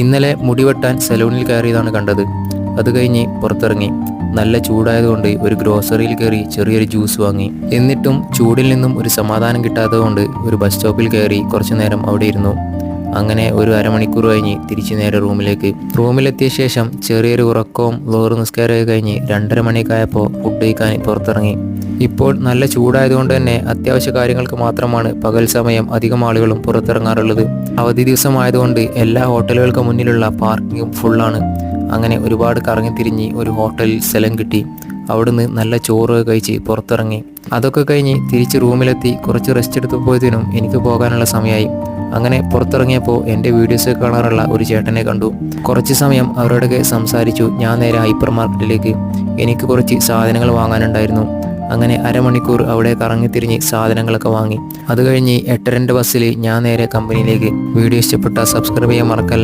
ഇന്നലെ മുടിവെട്ടാൻ സലൂണിൽ കയറിയതാണ് കണ്ടത്. അത് കഴിഞ്ഞ് പുറത്തിറങ്ങി. നല്ല ചൂടായതുകൊണ്ട് ഒരു ഗ്രോസറിയിൽ കയറി ചെറിയൊരു ജ്യൂസ് വാങ്ങി. എന്നിട്ടും ചൂടിൽ നിന്നും ഒരു സമാധാനം കിട്ടാത്തതുകൊണ്ട് ഒരു ബസ് സ്റ്റോപ്പിൽ കയറി കുറച്ചു നേരം അവിടെ ഇരുന്നു. അങ്ങനെ ഒരു അരമണിക്കൂർ കഴിഞ്ഞ് തിരിച്ചു നേരെ റൂമിലെത്തിയ ശേഷം ചെറിയൊരു ഉറക്കവും ലോറ് നിസ്കാരമൊക്കെ കഴിഞ്ഞ് 2:30 മണിയൊക്കെ ആയപ്പോൾ ഫുഡ് കഴിക്കാൻ പുറത്തിറങ്ങി. ഇപ്പോൾ നല്ല ചൂടായതുകൊണ്ട് തന്നെ അത്യാവശ്യ കാര്യങ്ങൾക്ക് മാത്രമാണ് പകൽ സമയം അധികം ആളുകളും പുറത്തിറങ്ങാറുള്ളത്. അവധി ദിവസമായതുകൊണ്ട് എല്ലാ ഹോട്ടലുകൾക്ക് മുന്നിലുള്ള പാർക്കിങ്ങും ഫുള്ളാണ്. അങ്ങനെ ഒരുപാട് കറങ്ങിത്തിരിഞ്ഞ് ഒരു ഹോട്ടലിൽ സ്ഥലം കിട്ടി. അവിടുന്ന് നല്ല ചോറ് കഴിച്ച് പുറത്തിറങ്ങി. അതൊക്കെ കഴിഞ്ഞ് തിരിച്ച് റൂമിലെത്തി കുറച്ച് റെസ്റ്റ് എടുത്തപ്പോഴത്തേനും എനിക്ക് പോകാനുള്ള സമയമായി. അങ്ങനെ പുറത്തിറങ്ങിയപ്പോൾ എൻ്റെ വീഡിയോസ് കാണാറുള്ള ഒരു ചേട്ടനെ കണ്ടു. കുറച്ച് സമയം അവരോടൊക്കെ സംസാരിച്ചു. ഞാൻ നേരെ ഹൈപ്പർ മാർക്കറ്റിലേക്ക്. എനിക്ക് കുറച്ച് സാധനങ്ങൾ വാങ്ങാനുണ്ടായിരുന്നു. അങ്ങനെ അരമണിക്കൂർ അവിടെ കറങ്ങിത്തിരിഞ്ഞ് സാധനങ്ങളൊക്കെ വാങ്ങി. അത് കഴിഞ്ഞ് 8:30 ബസ്സിൽ ഞാൻ നേരെ കമ്പനിയിലേക്ക്. വീഡിയോ ഇഷ്ടപ്പെട്ടാൽ സബ്സ്ക്രൈബ് ചെയ്യാൻ മറക്കല്ലേ.